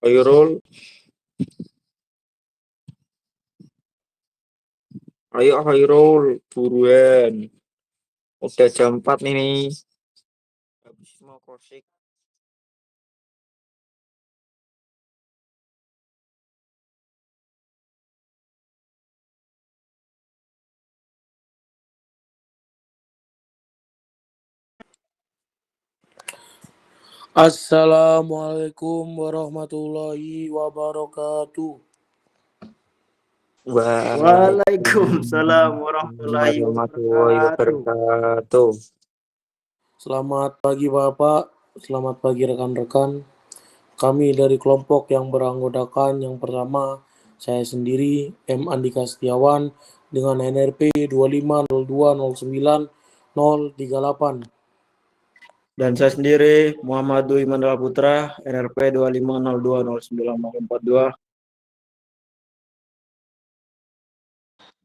Khairul, ayo Khairul, buruan. Udah jam 4 nih. Habis mau kosik. Assalamualaikum warahmatullahi wabarakatuh. Waalaikumsalam warahmatullahi wabarakatuh. Selamat pagi Bapak, selamat pagi rekan-rekan. Kami dari kelompok yang beranggotakan yang pertama, saya sendiri M. Andika Setiawan dengan NRP 25020938. Dan saya sendiri Muhammad Dwi Mandala Putra, NRP 25020942.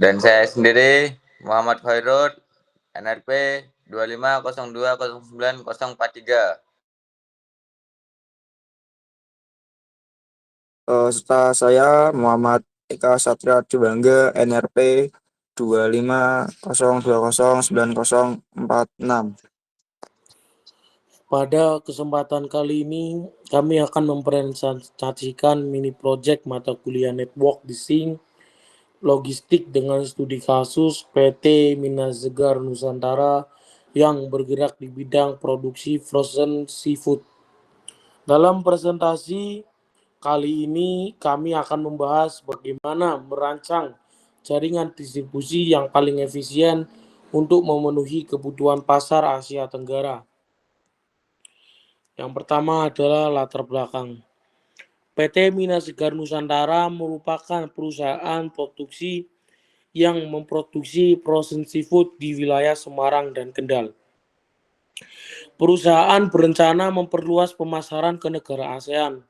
Dan saya sendiri Muhammad Khairul, NRP 25020943. Serta saya Muhammad Eka Satria Dewangga, NRP 25020946. Pada kesempatan kali ini, kami akan mempresentasikan mini project mata kuliah Network Design Logistik dengan studi kasus PT Minas Segar Nusantara yang bergerak di bidang produksi frozen seafood. Dalam presentasi kali ini, kami akan membahas bagaimana merancang jaringan distribusi yang paling efisien untuk memenuhi kebutuhan pasar Asia Tenggara. Yang pertama adalah latar belakang. PT Minas Segar Nusantara merupakan perusahaan produksi yang memproduksi frozen seafood di wilayah Semarang dan Kendal. Perusahaan berencana memperluas pemasaran ke negara ASEAN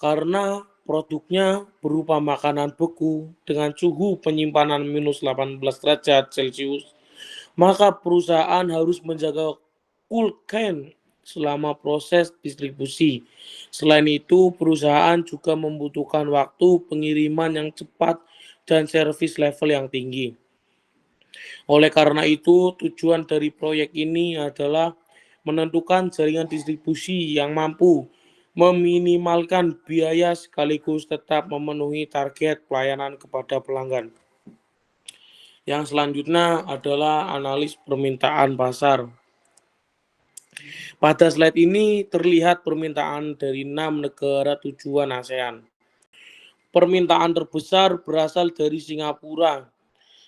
karena produknya berupa makanan beku dengan suhu penyimpanan minus 18 derajat Celcius. Maka perusahaan harus menjaga cool can selama proses distribusi. Selain itu, perusahaan juga membutuhkan waktu pengiriman yang cepat dan servis level yang tinggi. Oleh karena itu, tujuan dari proyek ini adalah menentukan jaringan distribusi yang mampu meminimalkan biaya sekaligus tetap memenuhi target pelayanan kepada pelanggan. Yang selanjutnya adalah analis permintaan pasar. Pada slide ini terlihat permintaan dari 6 negara tujuan ASEAN. Permintaan terbesar berasal dari Singapura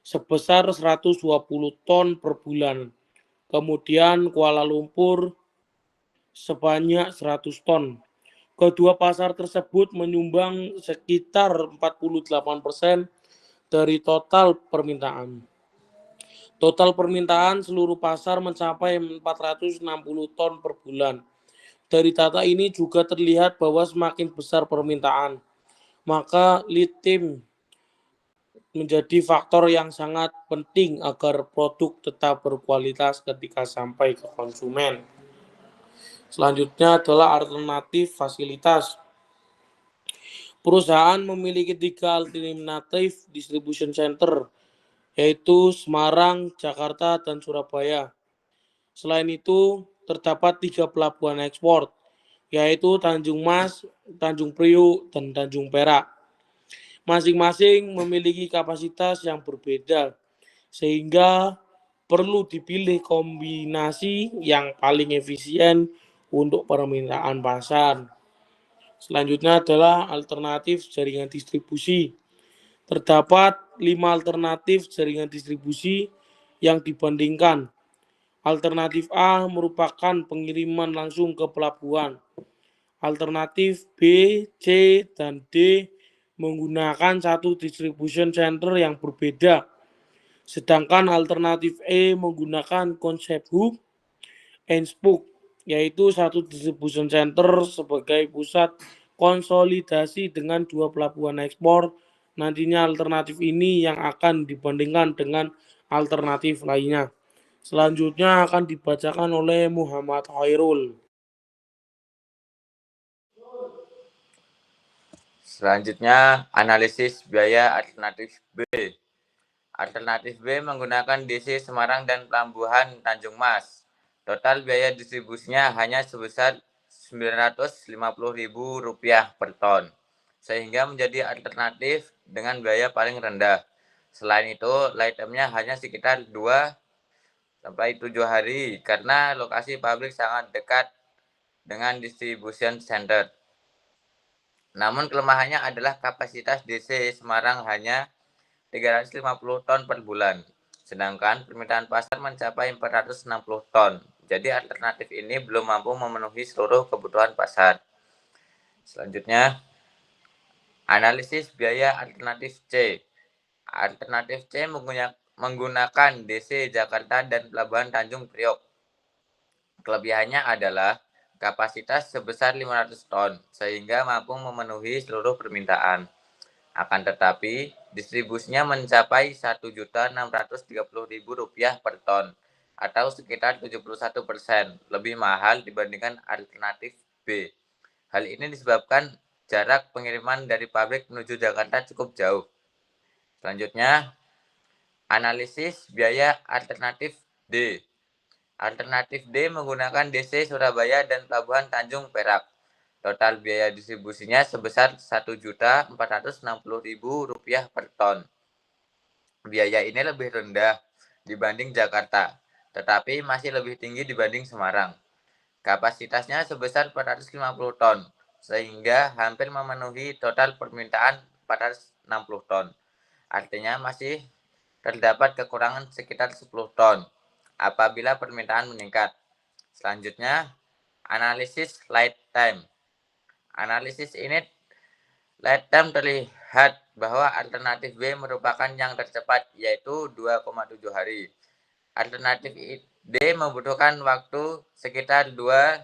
sebesar 120 ton per bulan. Kemudian Kuala Lumpur sebanyak 100 ton. Kedua pasar tersebut menyumbang sekitar 48% dari total permintaan. Total permintaan seluruh pasar mencapai 460 ton per bulan. Dari data ini juga terlihat bahwa semakin besar permintaan, maka lead time menjadi faktor yang sangat penting agar produk tetap berkualitas ketika sampai ke konsumen. Selanjutnya adalah alternatif fasilitas. Perusahaan memiliki 3 alternatif distribution center, yaitu Semarang, Jakarta, dan Surabaya. Selain itu, terdapat 3 pelabuhan ekspor, yaitu Tanjung Mas, Tanjung Priuk, dan Tanjung Perak. Masing-masing memiliki kapasitas yang berbeda, sehingga perlu dipilih kombinasi yang paling efisien untuk permintaan pasar. Selanjutnya adalah alternatif jaringan distribusi. Terdapat 5 alternatif jaringan distribusi yang dibandingkan. Alternatif A merupakan pengiriman langsung ke pelabuhan. Alternatif B, C, dan D menggunakan satu distribution center yang berbeda. Sedangkan alternatif E menggunakan konsep hub and spoke, yaitu satu distribution center sebagai pusat konsolidasi dengan 2 pelabuhan ekspor. Nantinya alternatif ini yang akan dibandingkan dengan alternatif lainnya. Selanjutnya akan dibacakan oleh Muhammad Khairul. Selanjutnya, analisis biaya alternatif B. Alternatif B menggunakan DC Semarang dan Pelabuhan Tanjung Mas. Total biaya distribusinya hanya sebesar Rp950.000 per ton, sehingga menjadi alternatif dengan biaya paling rendah. Selain itu, light time-nya hanya sekitar 2-7 hari karena lokasi pabrik sangat dekat dengan distribution center. Namun kelemahannya adalah kapasitas DC Semarang hanya 350 ton per bulan, sedangkan permintaan pasar mencapai 460 ton. Jadi alternatif ini belum mampu memenuhi seluruh kebutuhan pasar. Selanjutnya, analisis biaya alternatif C. Alternatif C menggunakan DC Jakarta dan Pelabuhan Tanjung Priok. Kelebihannya adalah kapasitas sebesar 500 ton, sehingga mampu memenuhi seluruh permintaan. Akan tetapi, distribusinya mencapai Rp1.630.000 per ton, atau sekitar 71% lebih mahal dibandingkan alternatif B. Hal ini disebabkan jarak pengiriman dari pabrik menuju Jakarta cukup jauh. Selanjutnya, analisis biaya alternatif D. Alternatif D menggunakan DC Surabaya dan Pelabuhan Tanjung Perak. Total biaya distribusinya sebesar Rp1.460.000 per ton. Biaya ini lebih rendah dibanding Jakarta, tetapi masih lebih tinggi dibanding Semarang. Kapasitasnya sebesar 450 ton, sehingga hampir memenuhi total permintaan 460 ton. Artinya masih terdapat kekurangan sekitar 10 ton apabila permintaan meningkat. Selanjutnya, analisis light time. Analisis ini light time terlihat bahwa alternatif B merupakan yang tercepat, yaitu 2,7 hari. Alternatif D membutuhkan waktu sekitar 3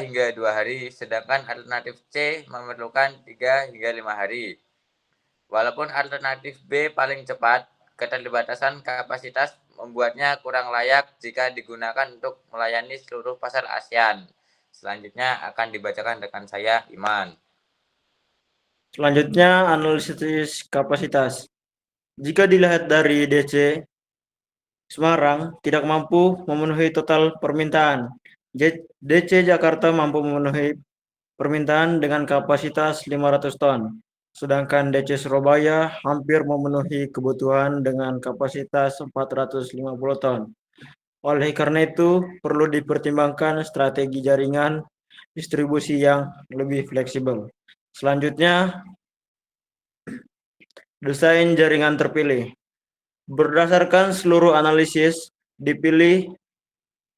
hingga 2 hari, sedangkan alternatif C memerlukan 3 hingga 5 hari. Walaupun alternatif B paling cepat, keterbatasan kapasitas membuatnya kurang layak jika digunakan untuk melayani seluruh pasar ASEAN. Selanjutnya akan dibacakan rekan saya, Iman. Selanjutnya, analisis kapasitas. Jika dilihat dari DC, Semarang tidak mampu memenuhi total permintaan. DC Jakarta mampu memenuhi permintaan dengan kapasitas 500 ton, sedangkan DC Surabaya hampir memenuhi kebutuhan dengan kapasitas 450 ton. Oleh karena itu, perlu dipertimbangkan strategi jaringan distribusi yang lebih fleksibel. Selanjutnya, desain jaringan terpilih. Berdasarkan seluruh analisis, dipilih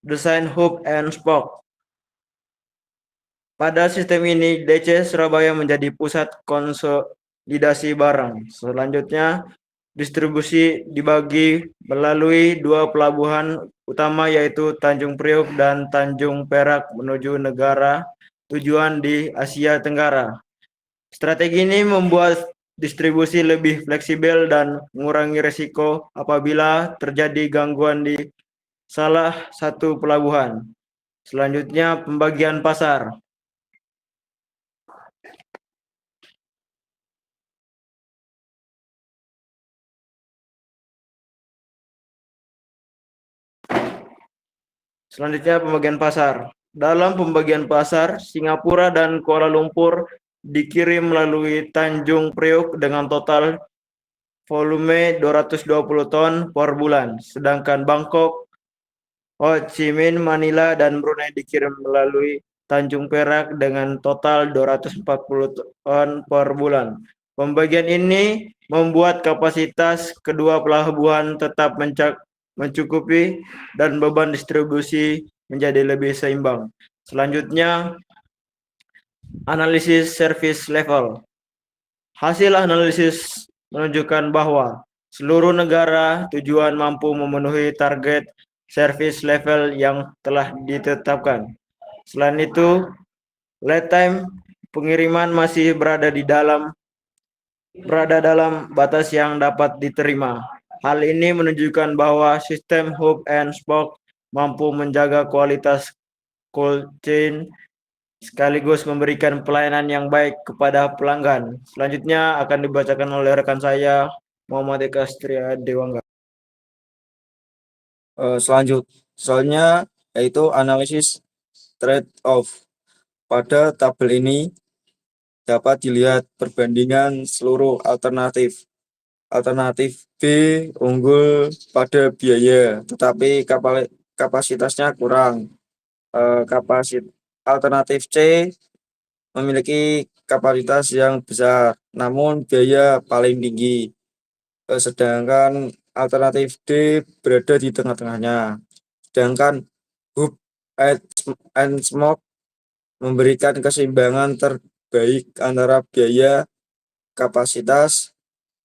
desain hub and spoke. Pada sistem ini, DC Surabaya menjadi pusat konsolidasi barang. Selanjutnya, distribusi dibagi melalui 2 pelabuhan utama, yaitu Tanjung Priok dan Tanjung Perak menuju negara tujuan di Asia Tenggara. Strategi ini membuat distribusi lebih fleksibel dan mengurangi risiko apabila terjadi gangguan di salah satu pelabuhan. Selanjutnya, pembagian pasar. Selanjutnya, pembagian pasar. Dalam pembagian pasar, Singapura dan Kuala Lumpur dikirim melalui Tanjung Priok dengan total volume 220 ton per bulan, sedangkan Bangkok, Ho Chi Minh, Manila, dan Brunei dikirim melalui Tanjung Perak dengan total 240 ton per bulan. Pembagian ini membuat kapasitas kedua pelabuhan tetap mencukupi dan beban distribusi menjadi lebih seimbang. Selanjutnya, analisis service level. Hasil analisis menunjukkan bahwa seluruh negara tujuan mampu memenuhi target service level yang telah ditetapkan. Selain itu, lead time pengiriman masih berada dalam batas yang dapat diterima. Hal ini menunjukkan bahwa sistem hub and spoke mampu menjaga kualitas cold chain sekaligus memberikan pelayanan yang baik kepada pelanggan. Selanjutnya akan dibacakan oleh rekan saya, Muhammad Eka Satria Dewangga. Selanjutnya yaitu analisis trade-off. Pada tabel ini dapat dilihat perbandingan seluruh alternatif. Alternatif B unggul pada biaya, tetapi kapasitasnya kurang. Alternatif C memiliki kapasitas yang besar, namun biaya paling tinggi. Sedangkan alternatif D berada di tengah-tengahnya. Sedangkan Hub and Smoke memberikan keseimbangan terbaik antara biaya, kapasitas,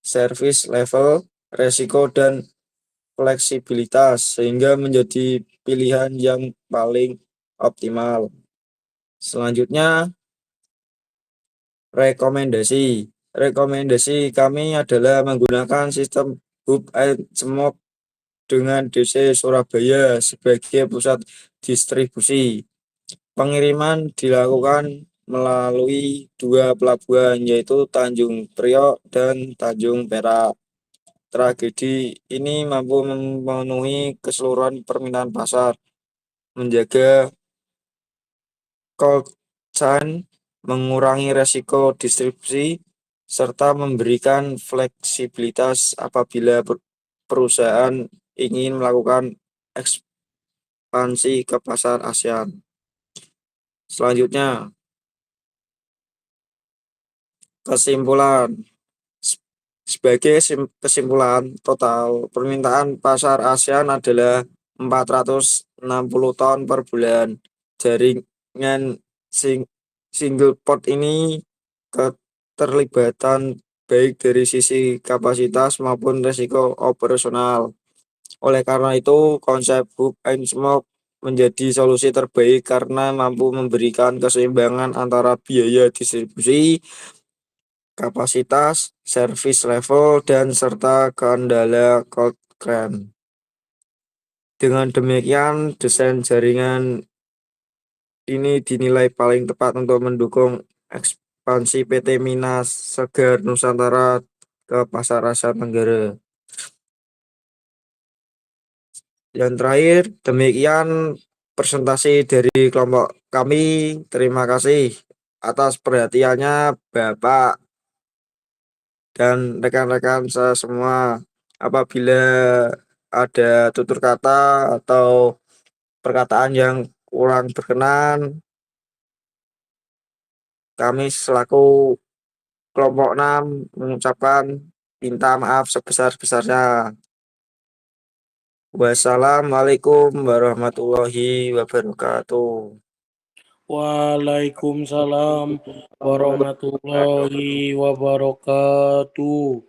service level, resiko, dan fleksibilitas, sehingga menjadi pilihan yang paling optimal. Selanjutnya, rekomendasi. Rekomendasi kami adalah menggunakan sistem Hub and Smoke dengan DC Surabaya sebagai pusat distribusi. Pengiriman dilakukan melalui 2 pelabuhan, yaitu Tanjung Priok dan Tanjung Perak. Tragedi ini mampu memenuhi keseluruhan permintaan pasar, menjaga cold chain, mengurangi resiko distribusi, serta memberikan fleksibilitas apabila perusahaan ingin melakukan ekspansi ke pasar ASEAN. Selanjutnya, kesimpulan. Sebagai kesimpulan, total permintaan pasar ASEAN adalah 460 ton per bulan. Jaringan single port ini keterlibatan baik dari sisi kapasitas maupun risiko operasional. Oleh karena itu, konsep Hub and Smoke menjadi solusi terbaik karena mampu memberikan keseimbangan antara biaya distribusi, kapasitas, service level, dan serta kendala cold chain. Dengan demikian, desain jaringan ini dinilai paling tepat untuk mendukung ekspansi PT Minas Segar Nusantara ke pasar Asia Tenggara. Yang terakhir, demikian presentasi dari kelompok kami. Terima kasih atas perhatiannya Bapak dan rekan-rekan saya semua. Apabila ada tutur kata atau perkataan yang kurang berkenan, kami selaku kelompok 6 mengucapkan minta maaf sebesar-besarnya. Wassalamualaikum warahmatullahi wabarakatuh. Waalaikumsalam warahmatullahi wabarakatuh.